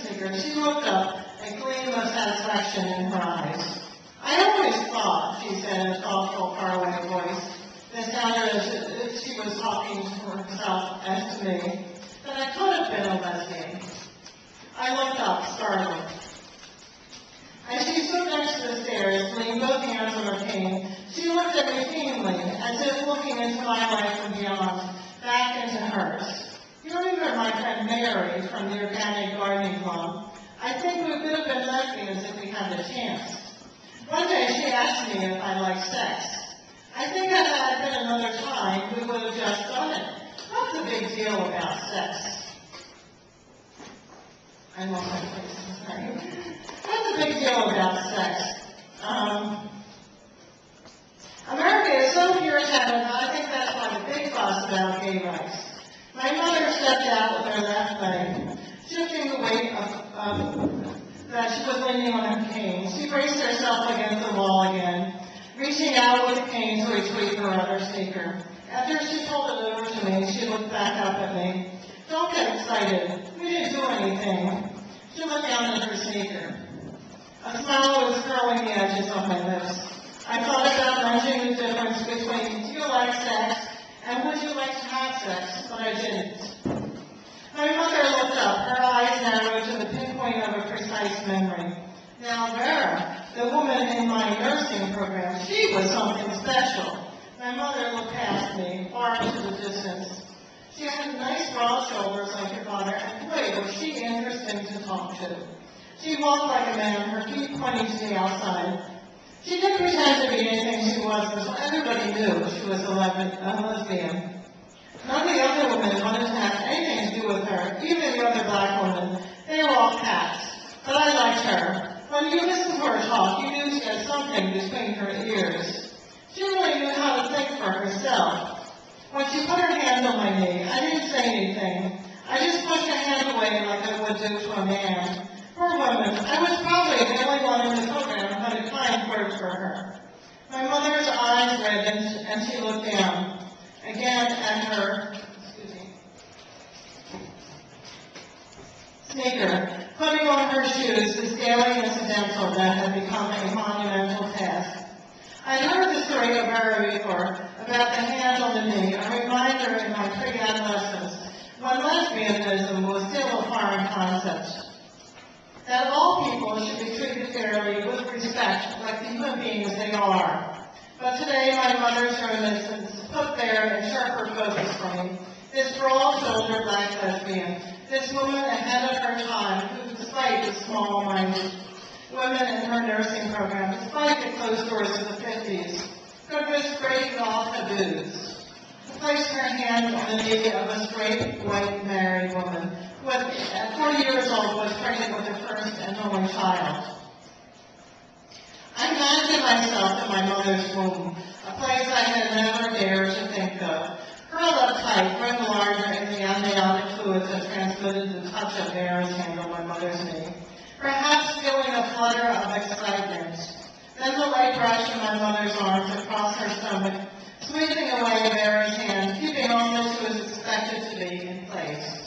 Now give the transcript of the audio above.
sneaker, she looked up, a gleam of satisfaction in her eyes. I always thought, she said in a thoughtful, faraway voice, that sounded as if she was talking to herself as to me, that I could have been a lesbian. I looked up, startled. As she stood next to the stairs, leaning both hands on her cane, she looked at me keenly, as if looking into my life and beyond, back into hers. You remember my friend Mary from the Organic Gardening Club? I think we would have been lesbians if we had the chance. One day she asked me if I liked sex. I think if it had been another time, we would have just done it. What's the big deal about sex? I love my place, sorry. What's the big deal about sex? America is so puritanic, I think that's why the big fuss about gay rights. My mother stepped out with her left leg, shifting the weight that she was leaning on her cane. She braced herself against the wall again, reaching out with the cane to retrieve her other sneaker. After she pulled it over to me, she looked back up at me. Don't get excited. We didn't do anything. She looked down at her sneaker. A smile was curling the edges of my lips. I thought about mentioning the difference between do you like sex and would you like to have sex, but I didn't. My mother looked up, her eyes narrowed to the pinpoint of a precise memory. Now Vera, the woman in my nursing program, she was something special. My mother looked past me, far into the distance. She had nice broad shoulders like her father, and boy, was she interesting to talk to. She walked like a man, her feet pointing to the outside. She didn't pretend to be anything she wasn't, so everybody knew she was a lesbian. None of the other women wanted to have anything to do with her, even the other black women. They were all cats. But I liked her. When you listened to her talk, you knew she had something between her ears. She really knew how to think for herself. When she put her hand on my knee, I didn't say anything. I just pushed her hand away like I would do to a man. Poor woman, I was probably the only one in the program who had a kind word for her. My mother's eyes reddened, and she looked down. Again at her sneaker, putting on her shoes, this daily incidental that had become a monumental task. I had heard the story of Vera before, about the hand on the knee, a reminder in my pre-adolescence, when lesbianism was still a foreign concept. That all people should be treated fairly with respect, like the human beings they are. But today, my mother's reminiscence put there in sharper focus for me. This broad-shouldered black lesbian, this woman ahead of her time, who, despite the small-minded women in her nursing program, despite the closed doors of the 50s, could risk breaking all taboos. Placed her hand on the knee of a straight, white, married woman, who at 40 years old was pregnant with her first and only child. I imagined myself in my mother's womb, a place I had never dared to think of. Curled up tight, ring larger in the amniotic fluids that transmitted the touch of Vera's hand on my mother's knee. Perhaps feeling a flutter of excitement. Then the light brush of my mother's arms across her stomach, sweeping away Vera's hand, keeping all that she was expected to be in place.